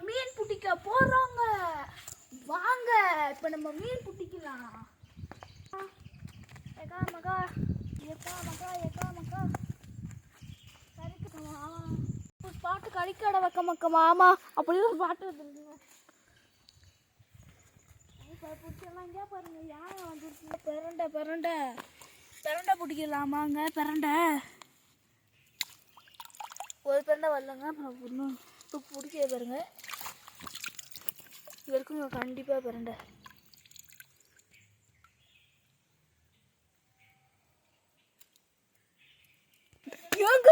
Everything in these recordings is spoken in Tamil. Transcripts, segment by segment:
மீன் பிடிக்க போறோங்க. வாங்க இப்ப நம்ம மீன் பிடிக்கலாம். ஏகா மகா ஏகா மகா ஏகா மகா கறிக்குமா ஒரு பாட்டு கறிக்கட வைக்க மக்க மாமா அப்படி ஒரு பாட்டு வந்துருக்குங்க. பிடிச்சலாம் இங்கே பாருங்க யானை வந்துருக்குங்க. பெரண்டை பெரண்டை பெரண்டை பிடிக்கலாமாங்க. பெரண்டை ஒரு பெரண்டை வரலங்க. அப்புறம் இன்னும் இப்போ பிடிக்க பாருங்க. இது இருக்குங்க கண்டிப்பாக பெரண்டை. ஏங்க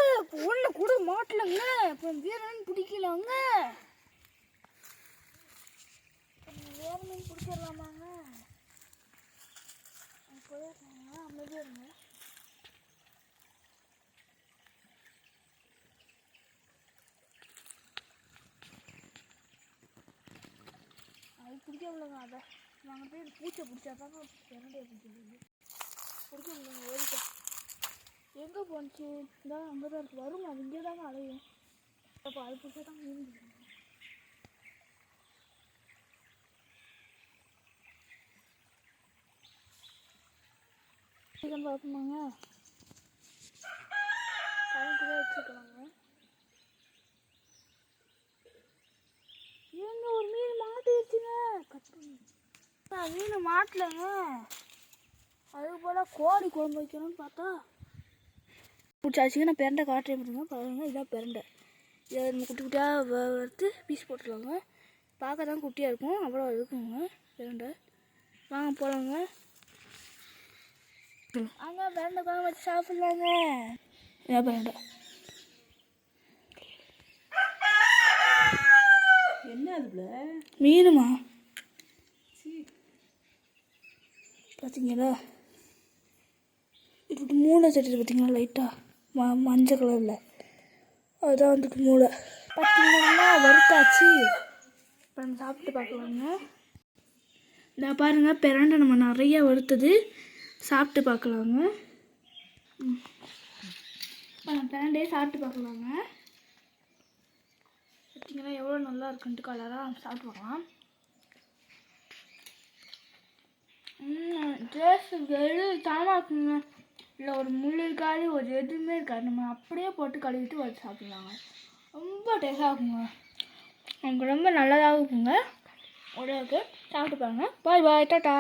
ஒன்று கூட மாட்டலங்க. இப்போ வேற மீன் பிடிக்கலாங்க. வேற மீன் பிடிச்சிடலாமாங்க. போயிருக்காங்க அமைதியாக இருங்க. அது பிடிக்க முடியலங்க. அதை நாங்கள் போய் பூச்சை பிடிச்சாதாங்க பெரண்டையை பிடிச்சிருக்கீங்க. பிடிக்க முடியலங்க. ஓடிட்டா எங்கே போச்சு? இந்த அங்கே தான் இருக்குது. வருங்க அது இங்கே தாங்க அலையும். அப்போ அது பிடிச்சா தான் மீன் பிடிக்கும். சிக்கன் பார்க்கணுமாங்க. பழம் கூட வச்சுக்கலாங்க. ஏங்க ஒரு மீன் மாட்டிடுச்சுங்க. மீன் மாட்டலைங்க. அது போல் கோழி குழம்பு வைக்கணும்னு பார்த்தா பிடிச்சாச்சுங்க. நான் பெரண்டை காட்டுறேன் பாருங்க. பாருங்க இதான் பெரண்டை. இதை நம்ம குட்டி குட்டியாக வறுத்து பீஸ் போட்டுடலாங்க. பார்க்க தான் குட்டியாக இருக்கும். அவ்வளோ இருக்குங்க பெரண்டை. வாங்க போகலாங்க. அங்கே பெரண்டை குழம்பு வச்சு சாப்பிட்லாங்க. இதான் பெரண்டை. என்ன அதுல மீனுமா பார்த்தீங்களா? இப்படி மூளை சட்டியில் பார்த்தீங்களா லைட்டாக மஞ்சள் கலரில் அதுதான் வந்துட்டு மூளை பார்த்தீங்கன்னா வறுத்தாச்சு. இப்போ நம்ம சாப்பிட்டு பார்க்கலாங்க. இந்த பாருங்க பெரண்டை நம்ம நிறையா வறுத்தது சாப்பிட்டு பார்க்கலாங்க. பெரண்டையே சாப்பிட்டு பார்க்கலாங்க. பார்த்தீங்கன்னா எவ்வளோ நல்லா இருக்குன்ட்டு கலராக சாப்பிட்டு பார்க்கலாம். டேஸ்ட்டு தரமாக இருக்குங்க. இல்லை ஒரு முள் இருக்காது, ஒரு எதுவுமே இருக்காது. நம்ம அப்படியே போட்டு கழுவிட்டு வச்சு சாப்பிட்லாங்க. ரொம்ப டேஸ்ட்டாக இருக்குங்க. நமக்கு ரொம்ப நல்லதாக இருக்குங்க. உடலுக்கு சாப்பிட்டு பாருங்க. பாய் பாய் டாட்டா.